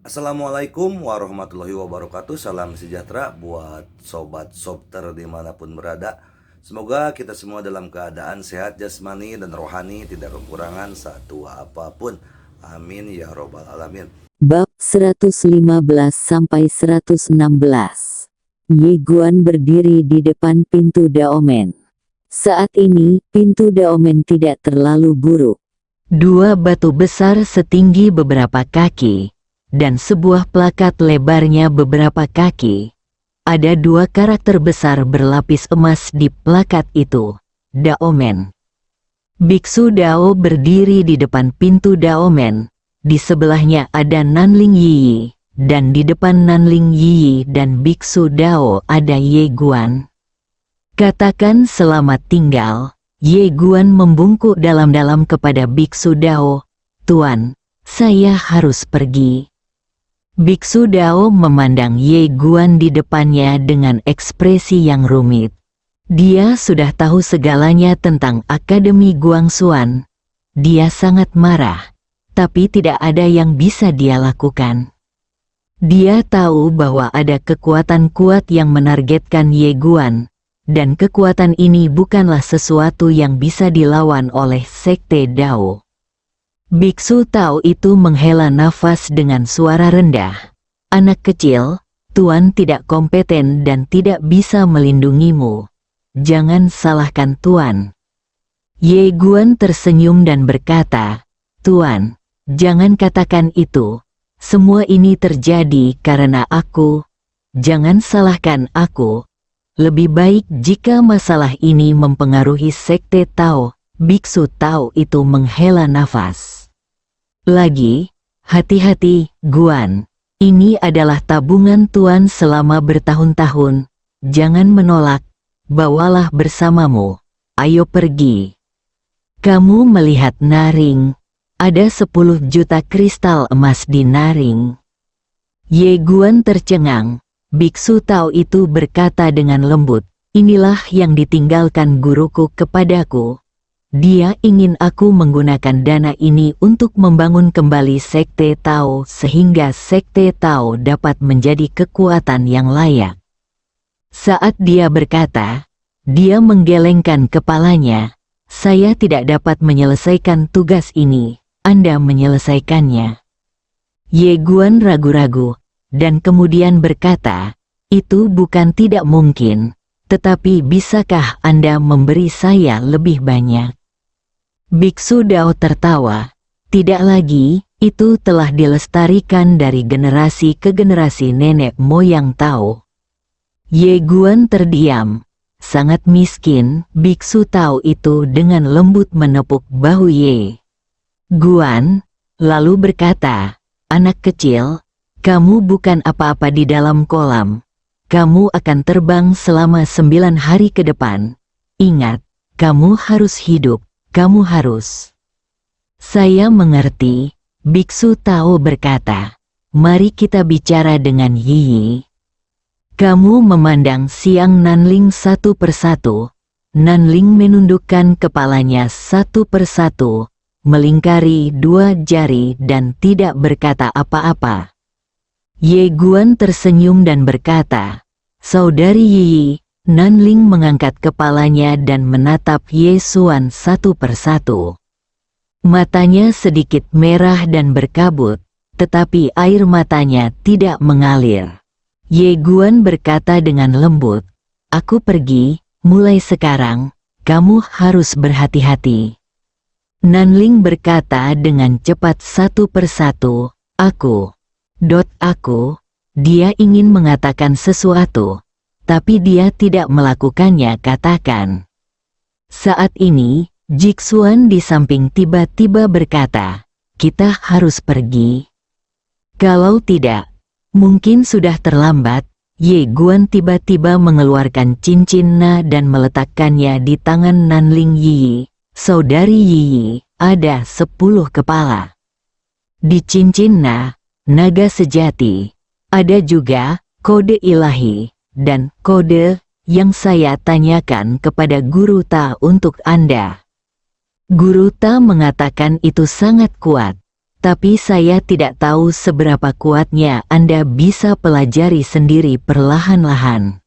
Assalamualaikum warahmatullahi wabarakatuh. Salam sejahtera buat sobat sobter dimanapun berada. Semoga kita semua dalam keadaan sehat jasmani dan rohani, tidak kekurangan satu apapun. Amin ya robbal alamin. Bab 115-116. Ye Guan berdiri di depan pintu Daomen. Saat ini, pintu Daomen tidak terlalu buruk. Dua batu besar setinggi beberapa kaki, dan sebuah plakat lebarnya beberapa kaki. Ada dua karakter besar berlapis emas di plakat itu. Daomen. Biksu Dao berdiri di depan pintu Daomen. Di sebelahnya ada Nanling Yi, dan di depan Nanling Yi dan Biksu Dao ada Ye Guan. Katakan selamat tinggal. Ye Guan membungkuk dalam-dalam kepada Biksu Dao. Tuan, saya harus pergi. Biksu Dao memandang Ye Guan di depannya dengan ekspresi yang rumit. Dia sudah tahu segalanya tentang Akademi Guangxuan. Dia sangat marah, tapi tidak ada yang bisa dia lakukan. Dia tahu bahwa ada kekuatan kuat yang menargetkan Ye Guan, dan kekuatan ini bukanlah sesuatu yang bisa dilawan oleh Sekte Dao. Biksu Tao itu menghela nafas dengan suara rendah. Anak kecil, Tuan tidak kompeten dan tidak bisa melindungimu. Jangan salahkan Tuan. Ye Guan tersenyum dan berkata, Tuan, jangan katakan itu. Semua ini terjadi karena aku. Jangan salahkan aku. Lebih baik jika masalah ini mempengaruhi Sekte Tao. Biksu Tao itu menghela nafas. Lagi, hati-hati, Guan. Ini adalah tabungan Tuan selama bertahun-tahun. Jangan menolak. Bawalah bersamamu. Ayo pergi. Kamu melihat Naring. Ada 10 juta kristal emas di Naring. Ye Guan tercengang. Biksu Tao itu berkata dengan lembut, inilah yang ditinggalkan guruku kepadaku. Dia ingin aku menggunakan dana ini untuk membangun kembali Sekte Tao sehingga Sekte Tao dapat menjadi kekuatan yang layak. Saat dia berkata, dia menggelengkan kepalanya. Saya tidak dapat menyelesaikan tugas ini, Anda menyelesaikannya. Ye Guan ragu-ragu, dan kemudian berkata, itu bukan tidak mungkin, tetapi bisakah Anda memberi saya lebih banyak? Biksu Dao tertawa. Tidak lagi, itu telah dilestarikan dari generasi ke generasi nenek moyang Tao. Ye Guan terdiam. Sangat miskin, Biksu Tao itu dengan lembut menepuk bahu Ye Guan, lalu berkata, anak kecil, kamu bukan apa-apa di dalam kolam. Kamu akan terbang selama 9 hari ke depan. Ingat, kamu harus hidup. Kamu harus. Saya mengerti, Biksu Tao berkata. Mari kita bicara dengan Yi. Kamu memandang siang Nanling satu persatu. Nanling menundukkan kepalanya satu persatu, melingkari 2 jari dan tidak berkata apa-apa. Ye Guan tersenyum dan berkata, Saudari Yi. Nanling mengangkat kepalanya dan menatap Ye Xuan satu persatu. Matanya sedikit merah dan berkabut, tetapi air matanya tidak mengalir. Ye Guan berkata dengan lembut, aku pergi, mulai sekarang, kamu harus berhati-hati. Nanling berkata dengan cepat satu persatu, aku. Dia ingin mengatakan sesuatu. Tapi dia tidak melakukannya katakan. Saat ini, Jixuan di samping tiba-tiba berkata, kita harus pergi. Kalau tidak, mungkin sudah terlambat. Ye Guan tiba-tiba mengeluarkan cincin Na dan meletakkannya di tangan Nanling Yi. Saudari Yi, ada 10 kepala. Di cincin Na, naga sejati. Ada juga kode ilahi. Dan kode yang saya tanyakan kepada Guru Ta untuk Anda. Guru Ta mengatakan itu sangat kuat, Tapi saya tidak tahu seberapa kuatnya Anda bisa pelajari sendiri perlahan-lahan.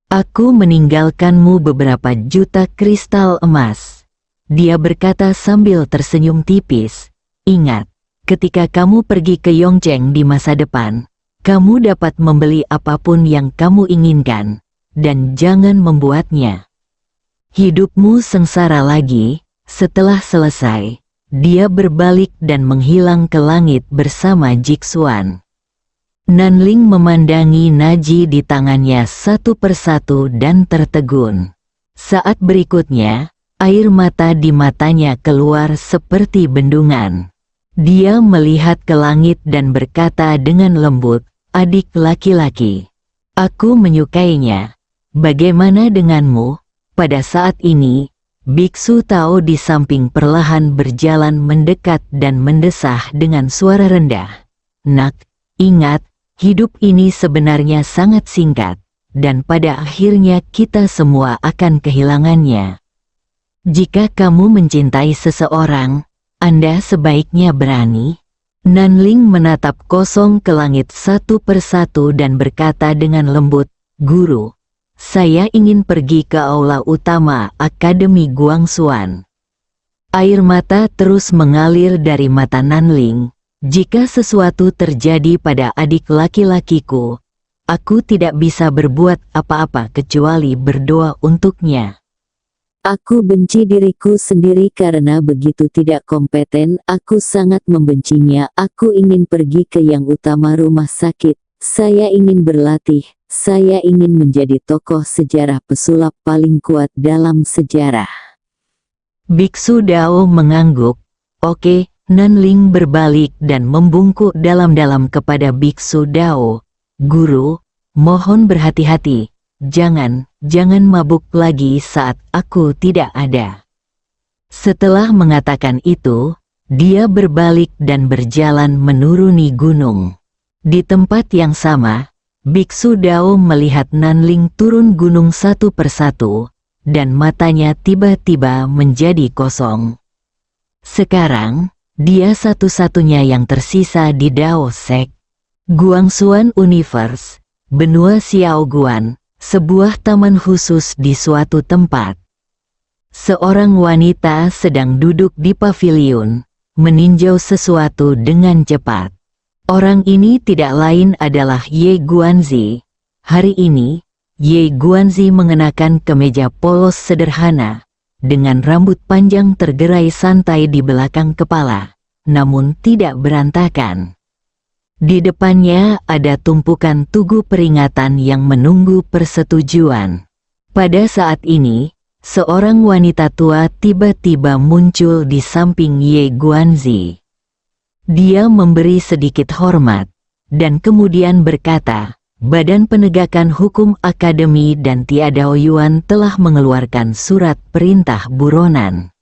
Aku meninggalkanmu beberapa juta kristal emas. Dia berkata sambil tersenyum tipis. Ingat, ketika kamu pergi ke Yongcheng di masa depan, kamu dapat membeli apapun yang kamu inginkan, dan jangan membuatnya hidupmu sengsara lagi. Setelah selesai, dia berbalik dan menghilang ke langit bersama Jixuan. Nanling memandangi Naji di tangannya satu persatu dan tertegun. Saat berikutnya, air mata di matanya keluar seperti bendungan. Dia melihat ke langit dan berkata dengan lembut, "Adik laki-laki, aku menyukainya. Bagaimana denganmu?" Pada saat ini, Biksu Tao di samping perlahan berjalan mendekat dan mendesah dengan suara rendah. "Nak, ingat, hidup ini sebenarnya sangat singkat, dan pada akhirnya kita semua akan kehilangannya. Jika kamu mencintai seseorang, Anda sebaiknya berani." Nanling menatap kosong ke langit satu persatu dan berkata dengan lembut, "Guru, saya ingin pergi ke aula utama Akademi Guangxuan." Air mata terus mengalir dari mata Nanling. "Jika sesuatu terjadi pada adik laki-lakiku, aku tidak bisa berbuat apa-apa kecuali berdoa untuknya. Aku benci diriku sendiri karena begitu tidak kompeten. Aku sangat membencinya. Aku ingin pergi ke yang utama rumah sakit. Saya ingin berlatih. Saya ingin menjadi tokoh sejarah pesulap paling kuat dalam sejarah." Biksu Dao mengangguk. "Oke." Nanling berbalik dan membungkuk dalam-dalam kepada Biksu Dao. "Guru, mohon berhati-hati. Jangan mabuk lagi saat aku tidak ada." Setelah mengatakan itu, dia berbalik dan berjalan menuruni gunung. Di tempat yang sama, Biksu Dao melihat Nanling turun gunung satu persatu, dan matanya tiba-tiba menjadi kosong. Sekarang, dia satu-satunya yang tersisa di Dao Sek. Guangxuan Universe, benua Xiaoguan, sebuah taman khusus di suatu tempat. Seorang wanita sedang duduk di paviliun, meninjau sesuatu dengan cepat. Orang ini tidak lain adalah Ye Guanzi. Hari ini, Ye Guanzi mengenakan kemeja polos sederhana, dengan rambut panjang tergerai santai di belakang kepala, namun tidak berantakan. Di depannya ada tumpukan tugu peringatan yang menunggu persetujuan. Pada saat ini, seorang wanita tua tiba-tiba muncul di samping Ye Guanzi. Dia memberi sedikit hormat, dan kemudian berkata, "Badan Penegakan Hukum Akademi dan Tiada Ouyuan telah mengeluarkan surat perintah buronan.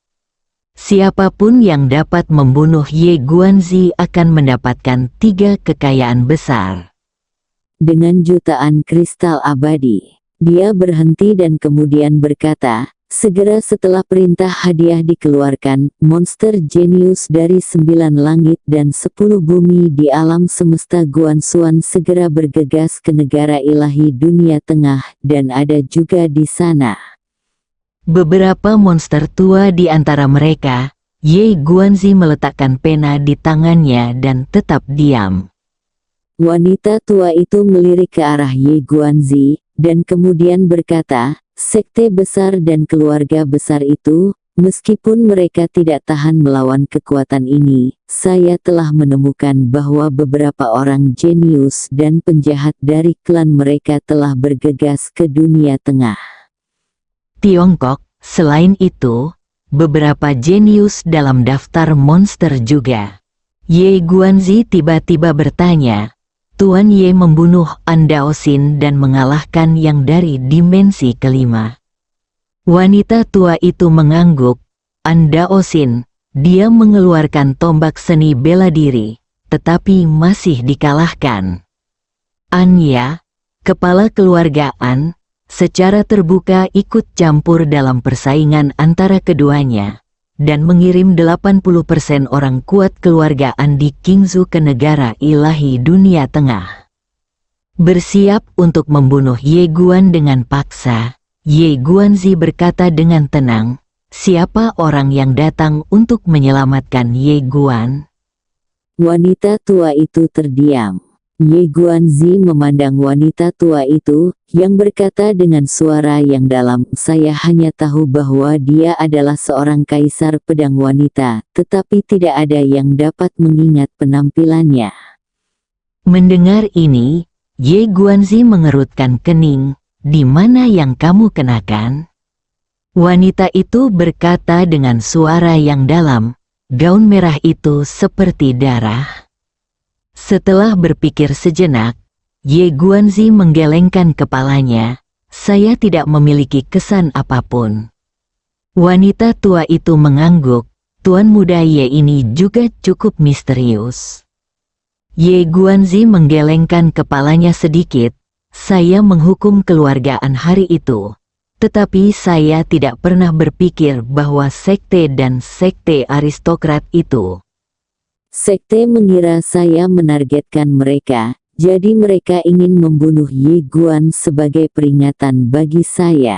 Siapapun yang dapat membunuh Ye Guanzi akan mendapatkan 3 kekayaan besar." Dengan jutaan kristal abadi, dia berhenti dan kemudian berkata, "Segera setelah perintah hadiah dikeluarkan, monster jenius dari 9 langit dan 10 bumi di alam semesta Guangxuan segera bergegas ke negara ilahi dunia tengah, dan ada juga di sana." Beberapa monster tua di antara mereka, Ye Guanzi meletakkan pena di tangannya dan tetap diam. Wanita tua itu melirik ke arah Ye Guanzi, dan kemudian berkata, "Sekte besar dan keluarga besar itu, meskipun mereka tidak tahan melawan kekuatan ini, saya telah menemukan bahwa beberapa orang jenius dan penjahat dari klan mereka telah bergegas ke dunia tengah." Tiongkok, selain itu, beberapa jenius dalam daftar monster juga. Ye Guanzi tiba-tiba bertanya, "Tuan Ye membunuh Andaosin dan mengalahkan yang dari dimensi kelima." Wanita tua itu mengangguk. "Andaosin, dia mengeluarkan tombak seni bela diri, tetapi masih dikalahkan. Anya, kepala keluarga An, secara terbuka ikut campur dalam persaingan antara keduanya, dan mengirim 80% orang kuat keluarga Andi Kingzu ke negara ilahi dunia tengah. Bersiap untuk membunuh Ye Guan dengan paksa, Ye Guanzi berkata dengan tenang, "Siapa orang yang datang untuk menyelamatkan Ye Guan?" Wanita tua itu terdiam. Ye Guanzi memandang wanita tua itu, yang berkata dengan suara yang dalam, "Saya hanya tahu bahwa dia adalah seorang kaisar pedang wanita, tetapi tidak ada yang dapat mengingat penampilannya." Mendengar ini, Ye Guanzi mengerutkan kening, "Di mana yang kamu kenakan?" Wanita itu berkata dengan suara yang dalam, "Gaun merah itu seperti darah." Setelah berpikir sejenak, Ye Guanzi menggelengkan kepalanya, "Saya tidak memiliki kesan apapun." Wanita tua itu mengangguk, "Tuan muda Ye ini juga cukup misterius." Ye Guanzi menggelengkan kepalanya sedikit, "Saya menghukum keluargaan hari itu. Tetapi saya tidak pernah berpikir bahwa sekte dan sekte aristokrat itu." Sekte mengira saya menargetkan mereka, jadi mereka ingin membunuh Ye Guan sebagai peringatan bagi saya.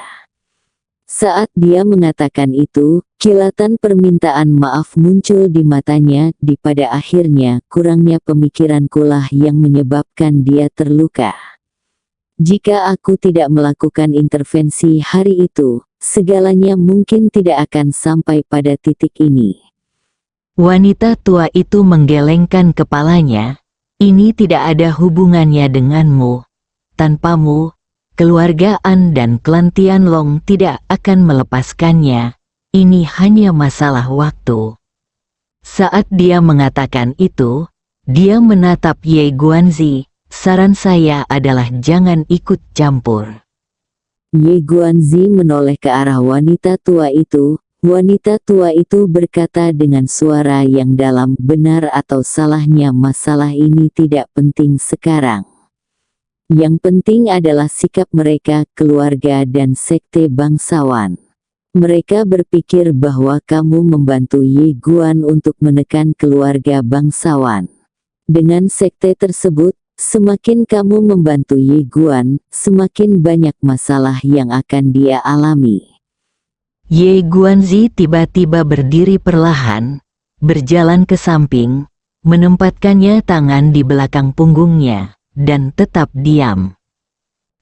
Saat dia mengatakan itu, kilatan permintaan maaf muncul di matanya. Pada akhirnya, kurangnya pemikirankulah yang menyebabkan dia terluka. Jika aku tidak melakukan intervensi hari itu, segalanya mungkin tidak akan sampai pada titik ini. Wanita tua itu menggelengkan kepalanya, "Ini tidak ada hubungannya denganmu. Tanpamu, keluarga An dan klan Tianlong tidak akan melepaskannya. Ini hanya masalah waktu." Saat dia mengatakan itu, dia menatap Ye Guanzi, "Saran saya adalah jangan ikut campur." Ye Guanzi menoleh ke arah wanita tua itu. Wanita tua itu berkata dengan suara yang dalam, "Benar atau salahnya masalah ini tidak penting sekarang. Yang penting adalah sikap mereka, keluarga dan sekte bangsawan. Mereka berpikir bahwa kamu membantu Ye Guan untuk menekan keluarga bangsawan. Dengan sekte tersebut, semakin kamu membantu Ye Guan, semakin banyak masalah yang akan dia alami." Ye Guanzi tiba-tiba berdiri perlahan, berjalan ke samping, menempatkannya tangan di belakang punggungnya, dan tetap diam.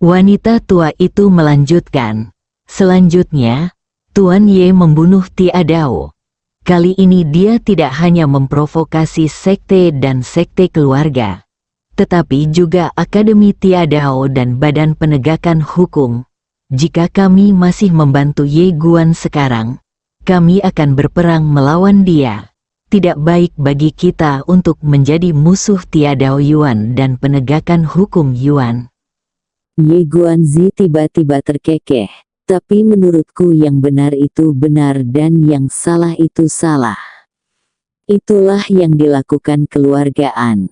Wanita tua itu melanjutkan, "Selanjutnya, Tuan Ye membunuh Tiadao. Kali ini dia tidak hanya memprovokasi sekte dan sekte keluarga, tetapi juga Akademi Tiadao dan Badan Penegakan Hukum. Jika kami masih membantu Ye Guan sekarang, kami akan berperang melawan dia. Tidak baik bagi kita untuk menjadi musuh Tiadao Yuan dan penegakan hukum Yuan." Ye Guanzi tiba-tiba terkekeh. "Tapi menurutku yang benar itu benar dan yang salah itu salah. Itulah yang dilakukan keluargaan.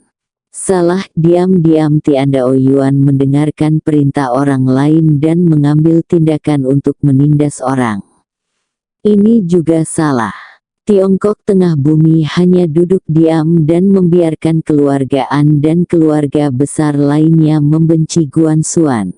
Salah." Diam-diam Tiandao Yuan mendengarkan perintah orang lain dan mengambil tindakan untuk menindas orang. Ini juga salah. Tiongkok Tengah Bumi hanya duduk diam dan membiarkan keluargaan dan keluarga besar lainnya membenci Guansuan.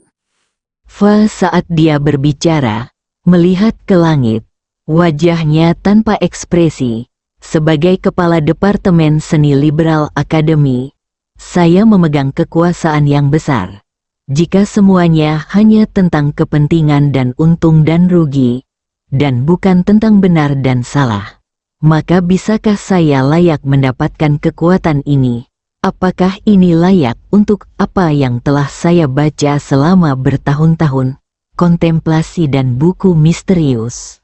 Fa saat dia berbicara, melihat ke langit, wajahnya tanpa ekspresi, sebagai kepala Departemen Seni Liberal Akademi. "Saya memegang kekuasaan yang besar. Jika semuanya hanya tentang kepentingan dan untung dan rugi, dan bukan tentang benar dan salah, maka bisakah saya layak mendapatkan kekuatan ini? Apakah ini layak untuk apa yang telah saya baca selama bertahun-tahun, kontemplasi dan buku misterius?"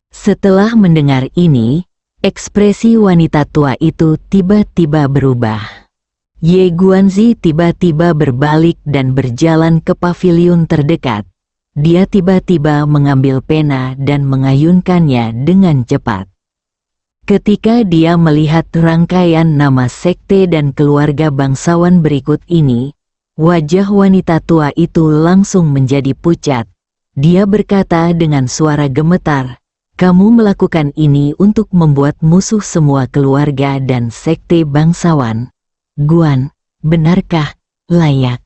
Setelah mendengar ini, ekspresi wanita tua itu tiba-tiba berubah. Ye Guanzi tiba-tiba berbalik dan berjalan ke paviliun terdekat. Dia tiba-tiba mengambil pena dan mengayunkannya dengan cepat. Ketika dia melihat rangkaian nama sekte dan keluarga bangsawan berikut ini, wajah wanita tua itu langsung menjadi pucat. Dia berkata dengan suara gemetar, Kamu melakukan ini untuk membuat musuh semua keluarga dan sekte bangsawan. Guan, benarkah layak?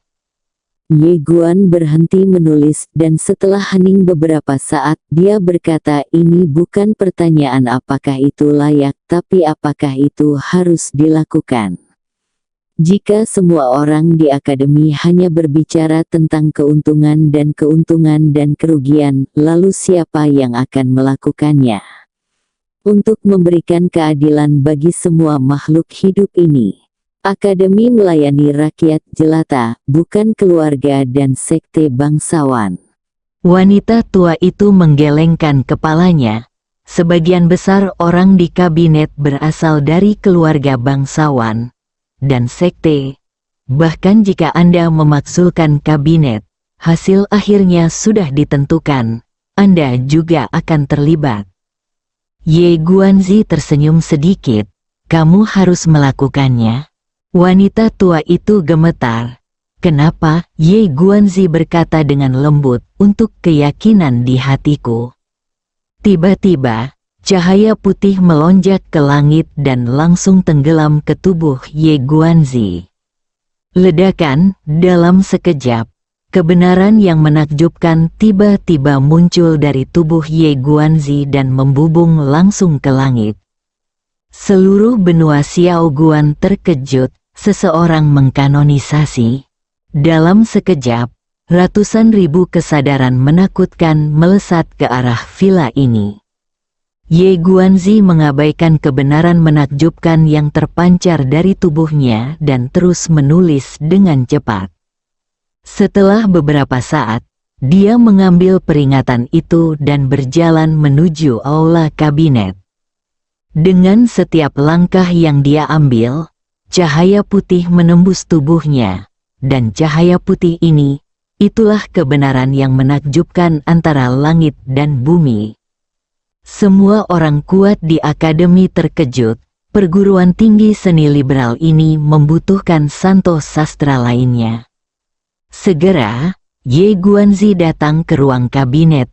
Ye Guan berhenti menulis dan setelah hening beberapa saat dia berkata, ini bukan pertanyaan apakah itu layak tapi apakah itu harus dilakukan. Jika semua orang di akademi hanya berbicara tentang keuntungan dan kerugian, lalu siapa yang akan melakukannya? Untuk memberikan keadilan bagi semua makhluk hidup ini, akademi melayani rakyat jelata, bukan keluarga dan sekte bangsawan. Wanita tua itu menggelengkan kepalanya. Sebagian besar orang di kabinet berasal dari keluarga bangsawan dan sekte. Bahkan jika Anda memaksulkan kabinet, hasil akhirnya sudah ditentukan. Anda juga akan terlibat. Ye Guanzi tersenyum sedikit. Kamu harus melakukannya. Wanita tua itu gemetar. Kenapa? Ye Guanzi berkata dengan lembut, untuk keyakinan di hatiku. Tiba-tiba, cahaya putih melonjak ke langit dan langsung tenggelam ke tubuh Ye Guanzi. Ledakan, dalam sekejap, kebenaran yang menakjubkan tiba-tiba muncul dari tubuh Ye Guanzi dan membubung langsung ke langit. Seluruh benua Xiao Guan terkejut, seseorang mengkanonisasi. Dalam sekejap, ratusan ribu kesadaran menakutkan melesat ke arah villa ini. Ye Guanzi mengabaikan kebenaran menakjubkan yang terpancar dari tubuhnya dan terus menulis dengan cepat. Setelah beberapa saat, dia mengambil peringatan itu dan berjalan menuju aula kabinet. Dengan setiap langkah yang dia ambil, cahaya putih menembus tubuhnya, dan cahaya putih ini, itulah kebenaran yang menakjubkan antara langit dan bumi. Semua orang kuat di akademi terkejut, perguruan tinggi seni liberal ini membutuhkan santo sastra lainnya. Segera, Ye Guanzi datang ke ruang kabinet.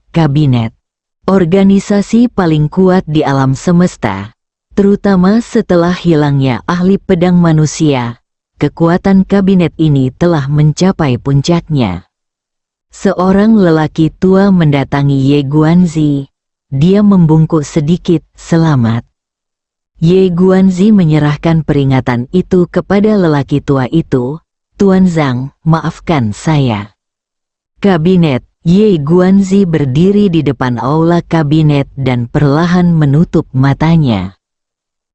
Organisasi paling kuat di alam semesta, terutama setelah hilangnya ahli pedang manusia, kekuatan kabinet ini telah mencapai puncaknya. Seorang lelaki tua mendatangi Ye Guanzi. Dia membungkuk sedikit, selamat. Ye Guanzi menyerahkan peringatan itu kepada lelaki tua itu. Tuan Zhang, maafkan saya. Kabinet. Ye Guanzi berdiri di depan aula kabinet dan perlahan menutup matanya.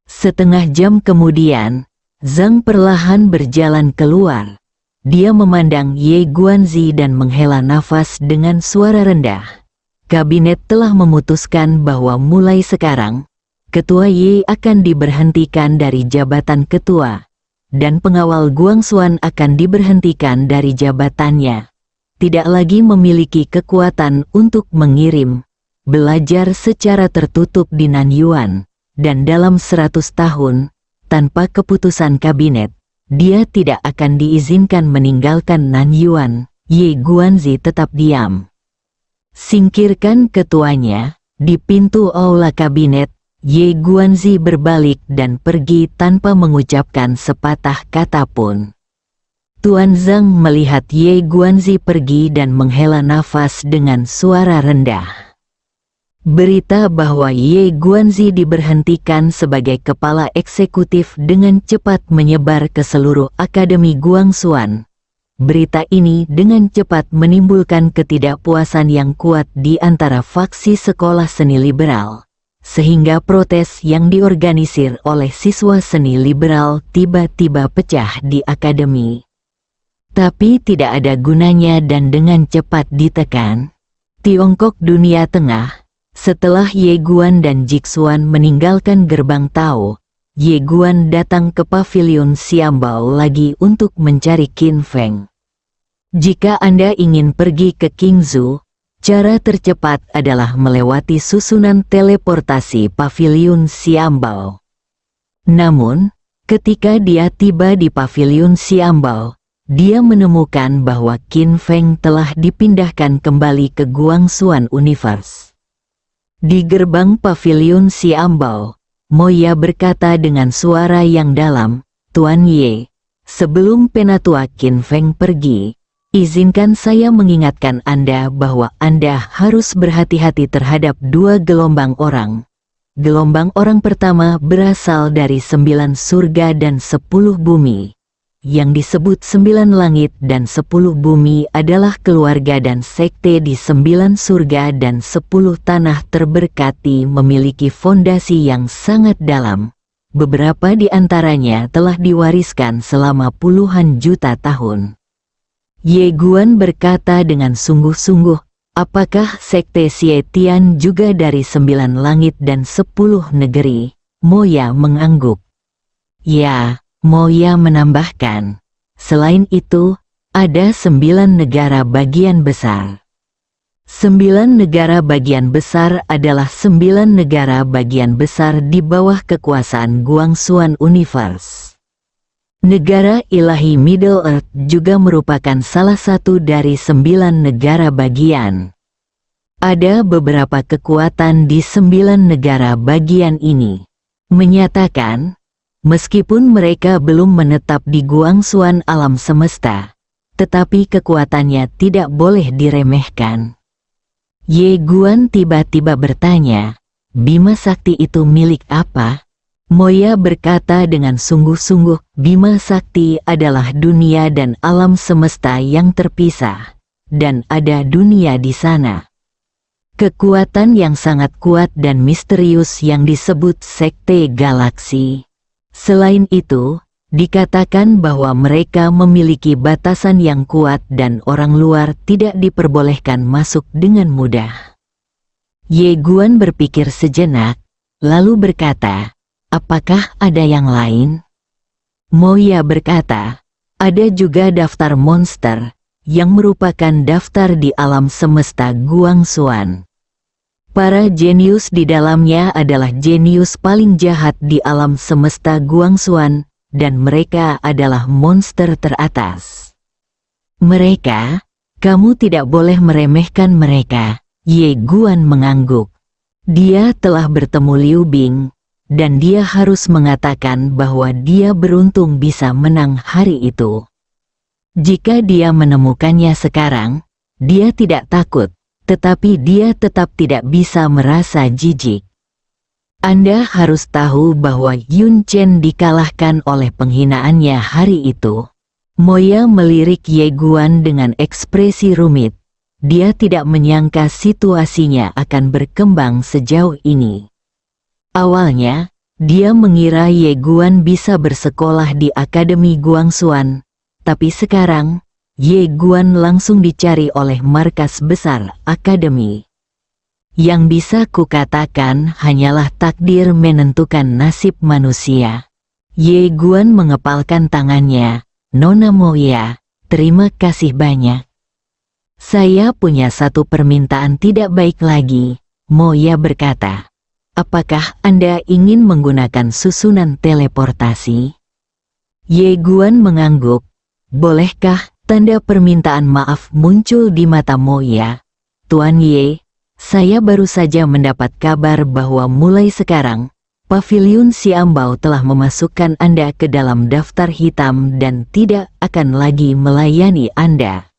Setengah jam kemudian, Zhang perlahan berjalan keluar. Dia memandang Ye Guanzi dan menghela nafas dengan suara rendah. Kabinet telah memutuskan bahwa mulai sekarang, Ketua Ye akan diberhentikan dari jabatan ketua, dan pengawal Guangxuan akan diberhentikan dari jabatannya. Tidak lagi memiliki kekuatan untuk mengirim, belajar secara tertutup di Nanyuan, dan dalam 100 tahun, tanpa keputusan kabinet, dia tidak akan diizinkan meninggalkan Nanyuan. Ye Guanzi tetap diam. Singkirkan ketuanya. Di pintu aula kabinet, Ye Guanzi berbalik dan pergi tanpa mengucapkan sepatah kata pun. Tuan Zhang melihat Ye Guanzi pergi dan menghela nafas dengan suara rendah. Berita bahwa Ye Guanzi diberhentikan sebagai kepala eksekutif dengan cepat menyebar ke seluruh Akademi Guangxuan. Berita ini dengan cepat menimbulkan ketidakpuasan yang kuat di antara faksi sekolah seni liberal, sehingga protes yang diorganisir oleh siswa seni liberal tiba-tiba pecah di akademi. Tapi tidak ada gunanya dan dengan cepat ditekan. Tiongkok dunia tengah, setelah Ye Guan dan Jixuan meninggalkan gerbang Tao, Ye Guan datang ke pavilion Xiambao lagi untuk mencari Qin Feng. Jika Anda ingin pergi ke Qingzhou, cara tercepat adalah melewati susunan teleportasi pavilion Xiambao. Namun, ketika dia tiba di pavilion Xiambao, dia menemukan bahwa Qin Feng telah dipindahkan kembali ke Guangxuan Universe. Di gerbang paviliun Xiambao, Moya berkata dengan suara yang dalam, "Tuan Ye, sebelum Penatua Qin Feng pergi, izinkan saya mengingatkan Anda bahwa Anda harus berhati-hati terhadap dua gelombang orang. Gelombang orang pertama berasal dari 9 surga dan 10 bumi. Yang disebut 9 langit dan 10 bumi adalah keluarga dan sekte di 9 surga dan 10 tanah terberkati memiliki fondasi yang sangat dalam. Beberapa di antaranya telah diwariskan selama puluhan juta tahun." Ye Guan berkata dengan sungguh-sungguh, "Apakah sekte Xie Tian juga dari 9 langit dan 10 negeri?" Moya mengangguk. "Ya," Moya menambahkan, "selain itu, ada 9 negara bagian besar." 9 negara bagian besar adalah 9 negara bagian besar di bawah kekuasaan Guangxuan Universe. Negara ilahi Middle Earth juga merupakan salah satu dari 9 negara bagian. Ada beberapa kekuatan di 9 negara bagian ini. Menyatakan, meskipun mereka belum menetap di Guangxuan alam semesta, tetapi kekuatannya tidak boleh diremehkan. Ye Guan tiba-tiba bertanya, "Bima Sakti itu milik apa?" Moya berkata dengan sungguh-sungguh, "Bima Sakti adalah dunia dan alam semesta yang terpisah, dan ada dunia di sana. Kekuatan yang sangat kuat dan misterius yang disebut Sekte Galaksi. Selain itu, dikatakan bahwa mereka memiliki batasan yang kuat dan orang luar tidak diperbolehkan masuk dengan mudah." Ye Guan berpikir sejenak, lalu berkata, "Apakah ada yang lain?" Moya berkata, "Ada juga daftar monster, yang merupakan daftar di alam semesta Guangxuan. Para jenius di dalamnya adalah jenius paling jahat di alam semesta Guangxuan, dan mereka adalah monster teratas. Mereka, kamu tidak boleh meremehkan mereka." Ye Guan mengangguk. Dia telah bertemu Liu Bing, dan dia harus mengatakan bahwa dia beruntung bisa menang hari itu. Jika dia menemukannya sekarang, dia tidak takut, tetapi dia tetap tidak bisa merasa jijik. Anda harus tahu bahwa Yun Chen dikalahkan oleh penghinaannya hari itu. Moya melirik Ye Guan dengan ekspresi rumit. Dia tidak menyangka situasinya akan berkembang sejauh ini. Awalnya, dia mengira Ye Guan bisa bersekolah di Akademi Guangxuan, tapi sekarang, Ye Guan langsung dicari oleh markas besar Akademi. Yang bisa kukatakan hanyalah takdir menentukan nasib manusia. Ye Guan mengepalkan tangannya, "Nona Moya, terima kasih banyak. Saya punya satu permintaan tidak baik lagi," Moya berkata. "Apakah Anda ingin menggunakan susunan teleportasi?" Ye Guan mengangguk. "Bolehkah?" Tanda permintaan maaf muncul di mata Moya. "Tuan Ye, saya baru saja mendapat kabar bahwa mulai sekarang, Paviliun Xiambao telah memasukkan Anda ke dalam daftar hitam dan tidak akan lagi melayani Anda.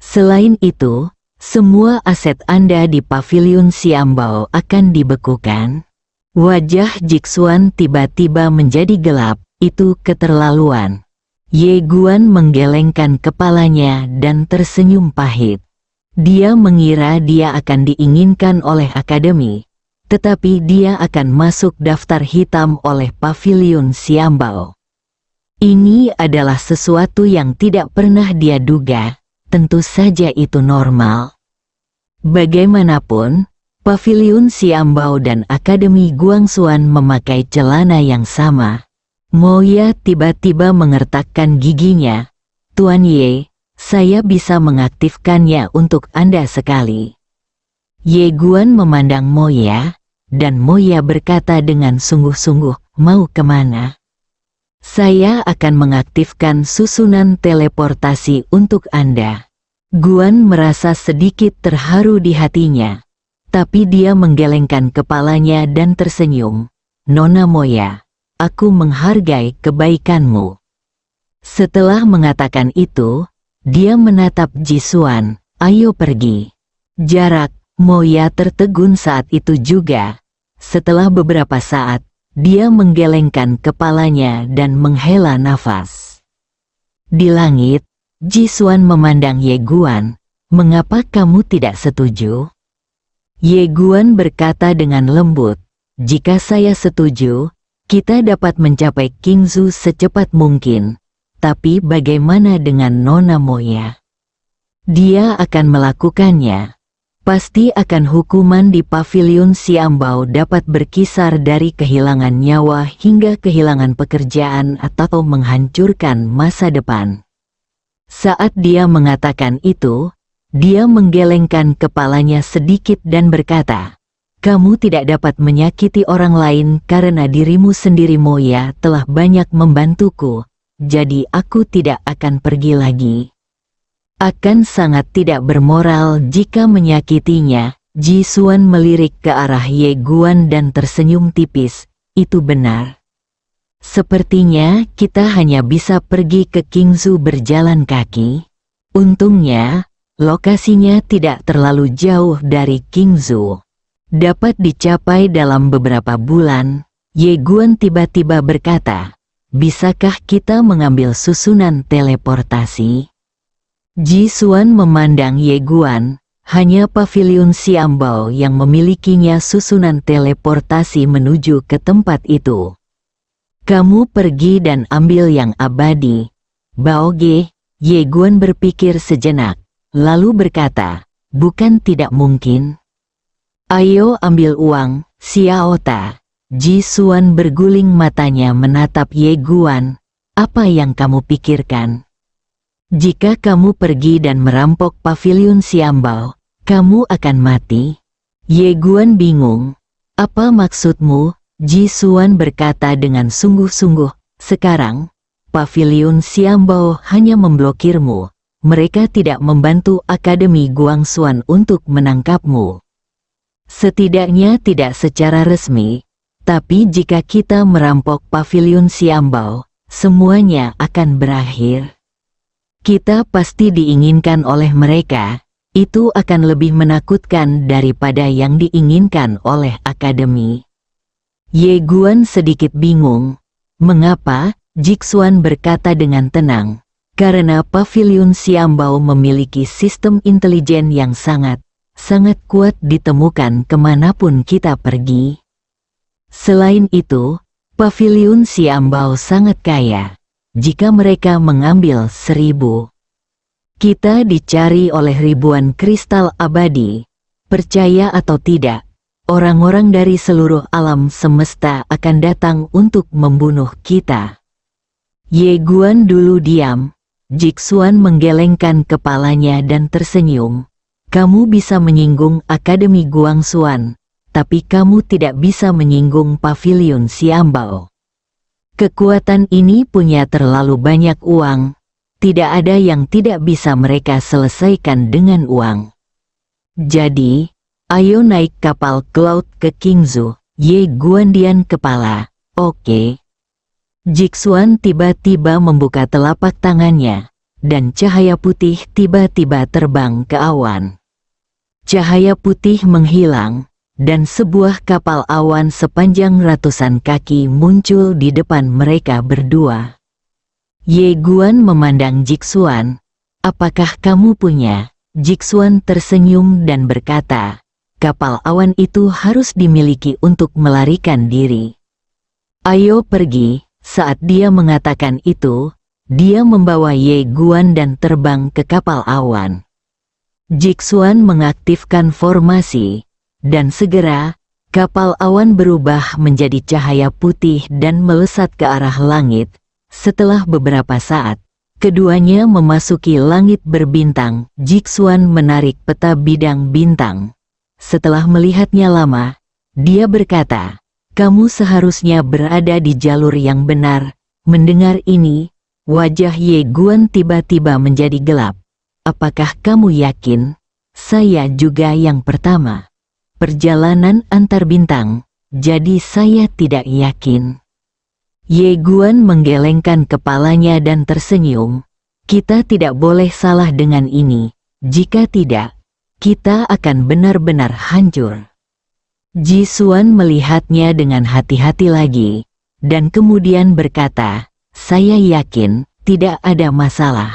Selain itu, semua aset Anda di Paviliun Xiambao akan dibekukan." Wajah Jixuan tiba-tiba menjadi gelap. "Itu keterlaluan." Ye Guan menggelengkan kepalanya dan tersenyum pahit. Dia mengira dia akan diinginkan oleh Akademi, tetapi dia akan masuk daftar hitam oleh Paviliun Xiambao. Ini adalah sesuatu yang tidak pernah dia duga. Tentu saja itu normal. Bagaimanapun, Paviliun Xiambao dan Akademi Guangxuan memakai celana yang sama. Moya tiba-tiba mengertakkan giginya. "Tuan Ye, saya bisa mengaktifkannya untuk Anda sekali." Ye Guan memandang Moya, dan Moya berkata dengan sungguh-sungguh, "Mau kemana?" "Saya akan mengaktifkan susunan teleportasi untuk Anda." Guan merasa sedikit terharu di hatinya. Tapi dia menggelengkan kepalanya dan tersenyum. Nona Moya, aku menghargai kebaikanmu. Setelah mengatakan itu, dia menatap Jisuan, ayo pergi. Jarak, Moya tertegun saat itu juga. Setelah beberapa saat, dia menggelengkan kepalanya dan menghela nafas. Di langit, Jisuan memandang Ye Guan, mengapa kamu tidak setuju? Ye Guan berkata dengan lembut, jika saya setuju, kita dapat mencapai Qingzu secepat mungkin. Tapi bagaimana dengan Nona Moya? Dia akan melakukannya. Pasti akan hukuman di pavilion Xiambao dapat berkisar dari kehilangan nyawa hingga kehilangan pekerjaan atau menghancurkan masa depan. Saat dia mengatakan itu, dia menggelengkan kepalanya sedikit dan berkata, kamu tidak dapat menyakiti orang lain karena dirimu sendiri. Moya telah banyak membantuku, jadi aku tidak akan pergi lagi. Akan sangat tidak bermoral jika menyakitinya. Jisuan melirik ke arah Ye Guan dan tersenyum tipis, itu benar. Sepertinya kita hanya bisa pergi ke Qingzu berjalan kaki. Untungnya, lokasinya tidak terlalu jauh dari Qingzu. Dapat dicapai dalam beberapa bulan. Ye Guan tiba-tiba berkata, bisakah kita mengambil susunan teleportasi? Jisuan memandang Ye Guan, hanya pavilion Xiambao yang memilikinya susunan teleportasi menuju ke tempat itu. Kamu pergi dan ambil yang abadi. Baoge, Ye Guan berpikir sejenak, lalu berkata, bukan tidak mungkin. Ayo ambil uang, Xiaota. Jisuan berguling matanya menatap Ye Guan, apa yang kamu pikirkan? Jika kamu pergi dan merampok pavilion Xiambao, kamu akan mati. Ye Guan bingung, apa maksudmu? Jisuan berkata dengan sungguh-sungguh, sekarang, pavilion Xiambao hanya memblokirmu, mereka tidak membantu Akademi Guangxuan untuk menangkapmu. Setidaknya tidak secara resmi, tapi jika kita merampok pavilion Xiambao, semuanya akan berakhir. Kita pasti diinginkan oleh mereka, itu akan lebih menakutkan daripada yang diinginkan oleh Akademi. Ye Guan sedikit bingung. Mengapa? Jisuan berkata dengan tenang. Karena pavilion Xiambao memiliki sistem intelijen yang sangat kuat ditemukan kemanapun kita pergi. Selain itu, pavilion Xiambao sangat kaya. Jika mereka mengambil 1000, kita dicari oleh ribuan kristal abadi. Percaya atau tidak, orang-orang dari seluruh alam semesta akan datang untuk membunuh kita. Ye Guan dulu diam. Jisuan menggelengkan kepalanya dan tersenyum. Kamu bisa menyinggung Akademi Guangxuan, tapi kamu tidak bisa menyinggung pavilion Xiambao. Kekuatan ini punya terlalu banyak uang. Tidak ada yang tidak bisa mereka selesaikan dengan uang. Jadi, ayo naik kapal Cloud ke Qingzu. Ye Guan dian kepala. Oke. Jisuan tiba-tiba membuka telapak tangannya, dan cahaya putih tiba-tiba terbang ke awan. Cahaya putih menghilang, dan sebuah kapal awan sepanjang ratusan kaki muncul di depan mereka berdua. Ye Guan memandang Jisuan. Apakah kamu punya? Jisuan tersenyum dan berkata, kapal awan itu harus dimiliki untuk melarikan diri. Ayo pergi. Saat dia mengatakan itu, dia membawa Ye Guan dan terbang ke kapal awan. Jisuan mengaktifkan formasi, dan segera, kapal awan berubah menjadi cahaya putih dan melesat ke arah langit. Setelah beberapa saat, keduanya memasuki langit berbintang. Jisuan menarik peta bidang bintang. Setelah melihatnya lama, dia berkata, kamu seharusnya berada di jalur yang benar. Mendengar ini, wajah Ye Guan tiba-tiba menjadi gelap. Apakah kamu yakin? Saya juga yang pertama. perjalanan antar bintang, jadi saya tidak yakin. Ye Guan menggelengkan kepalanya dan tersenyum. Kita tidak boleh salah dengan ini, jika tidak, kita akan benar-benar hancur. Ji Xuan melihatnya dengan hati-hati lagi, dan kemudian berkata, saya yakin, tidak ada masalah.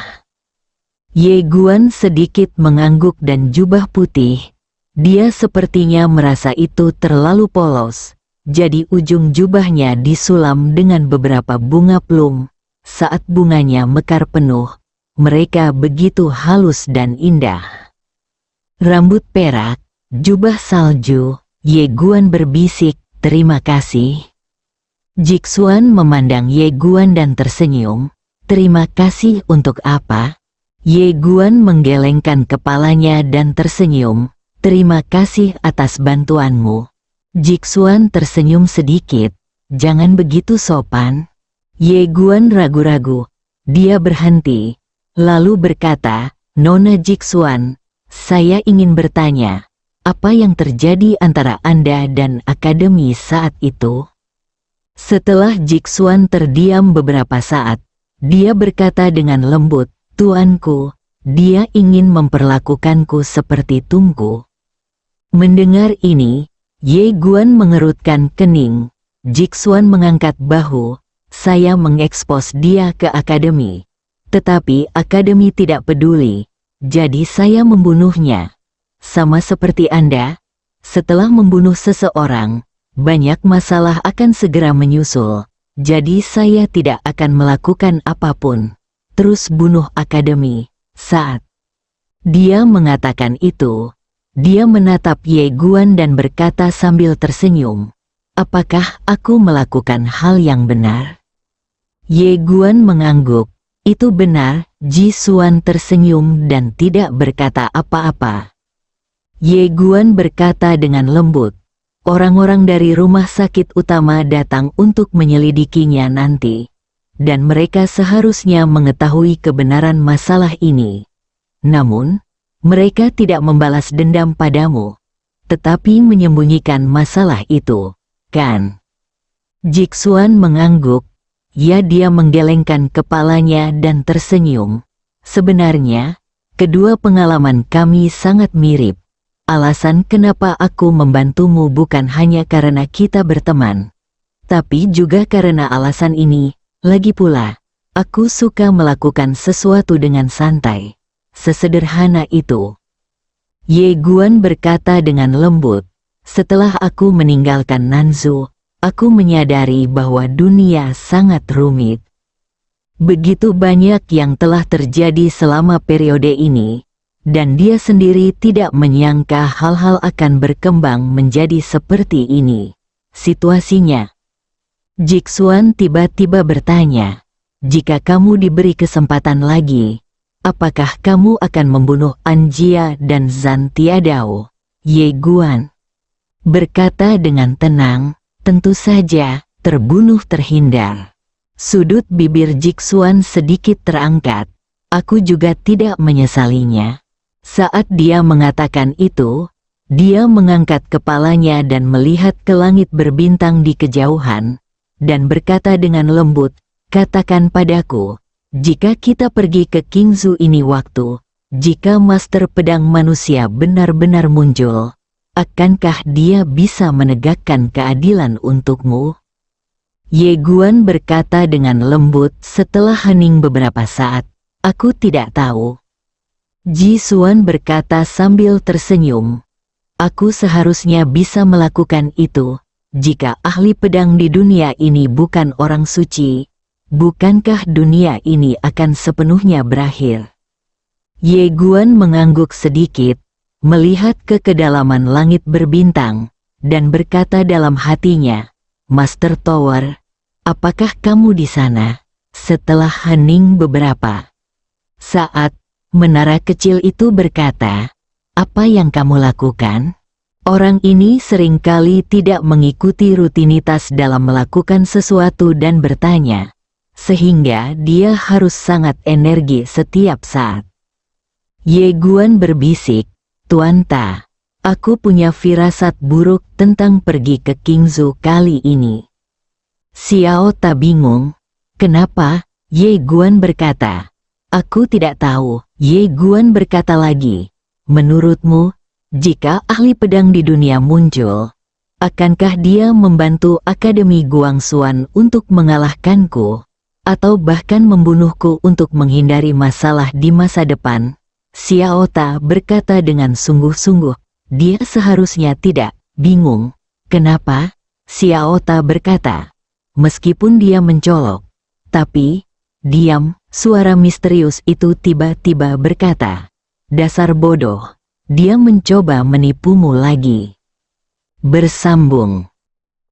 Ye Guan sedikit mengangguk dan jubah putih. Dia sepertinya merasa itu terlalu polos, jadi ujung jubahnya disulam dengan beberapa bunga plum. Saat bunganya mekar penuh, mereka begitu halus dan indah. Rambut perak, jubah salju, Ye Guan berbisik, terima kasih. Jixuan memandang Ye Guan dan tersenyum, terima kasih untuk apa? Ye Guan menggelengkan kepalanya dan tersenyum, terima kasih atas bantuanmu. Jixuan tersenyum sedikit, jangan begitu sopan. Ye Guan ragu-ragu, dia berhenti, lalu berkata, Nona Jixuan, saya ingin bertanya, apa yang terjadi antara Anda dan akademi saat itu? Setelah Jixuan terdiam beberapa saat, dia berkata dengan lembut, Tuanku, dia ingin memperlakukanku seperti tungku. Mendengar ini, Ye Guan mengerutkan kening. Jixuan mengangkat bahu, saya mengekspos dia ke akademi. Tetapi akademi tidak peduli, jadi saya membunuhnya. Sama seperti Anda, setelah membunuh seseorang, banyak masalah akan segera menyusul. Jadi saya tidak akan melakukan apapun. Terus bunuh akademi. Saat dia mengatakan itu, dia menatap Ye Guan dan berkata sambil tersenyum, apakah aku melakukan hal yang benar? Ye Guan mengangguk, itu benar. Ji Xuan tersenyum dan tidak berkata apa-apa. Ye Guan berkata dengan lembut, orang-orang dari rumah sakit utama datang untuk menyelidikinya nanti, dan mereka seharusnya mengetahui kebenaran masalah ini. Namun, mereka tidak membalas dendam padamu, tetapi menyembunyikan masalah itu, kan? Jixuan mengangguk, ya dia menggelengkan kepalanya dan tersenyum. Sebenarnya, kedua pengalaman kami sangat mirip. Alasan kenapa aku membantumu bukan hanya karena kita berteman, tapi juga karena alasan ini. Lagi pula, aku suka melakukan sesuatu dengan santai. Sesederhana itu. Ye Guan berkata dengan lembut, setelah aku meninggalkan Nanzu, aku menyadari bahwa dunia sangat rumit. Begitu banyak yang telah terjadi selama periode ini, dan dia sendiri tidak menyangka hal-hal akan berkembang menjadi seperti ini. Situasinya. Jixuan tiba-tiba bertanya, jika kamu diberi kesempatan lagi, apakah kamu akan membunuh Anjia dan Zhan Tiadao? Ye Guan berkata dengan tenang, tentu saja, terbunuh terhindar. Sudut bibir Jixuan sedikit terangkat, aku juga tidak menyesalinya. Saat dia mengatakan itu, dia mengangkat kepalanya dan melihat ke langit berbintang di kejauhan, dan berkata dengan lembut, katakan padaku, jika kita pergi ke Qingzhou ini waktu, jika Master Pedang Manusia benar-benar muncul, akankah dia bisa menegakkan keadilan untukmu? Ye Guan berkata dengan lembut setelah hening beberapa saat, aku tidak tahu. Ji Xuan berkata sambil tersenyum, aku seharusnya bisa melakukan itu, jika ahli pedang di dunia ini bukan orang suci. Bukankah dunia ini akan sepenuhnya berakhir? Ye Guan mengangguk sedikit, melihat ke kedalaman langit berbintang, dan berkata dalam hatinya, Master Tower, apakah kamu di sana? Setelah hening beberapa saat, menara kecil itu berkata, apa yang kamu lakukan? Orang ini seringkali tidak mengikuti rutinitas dalam melakukan sesuatu dan bertanya, sehingga dia harus sangat energi setiap saat. Ye Guan berbisik, Tuan Ta, Aku punya firasat buruk tentang pergi ke Qingzhou kali ini. Xiao Ta bingung. Kenapa? Ye Guan berkata. Aku tidak tahu. Ye Guan berkata lagi. Menurutmu, jika ahli pedang di dunia muncul, akankah dia membantu Akademi Guangxuan untuk mengalahkanku? Atau bahkan membunuhku untuk menghindari masalah di masa depan? Xiao Ta berkata dengan sungguh-sungguh. Dia seharusnya tidak bingung. Kenapa? Xiao Ta berkata. Meskipun dia mencolok. Tapi, diam, suara misterius itu tiba-tiba berkata. Dasar bodoh, dia mencoba menipumu lagi. Bersambung.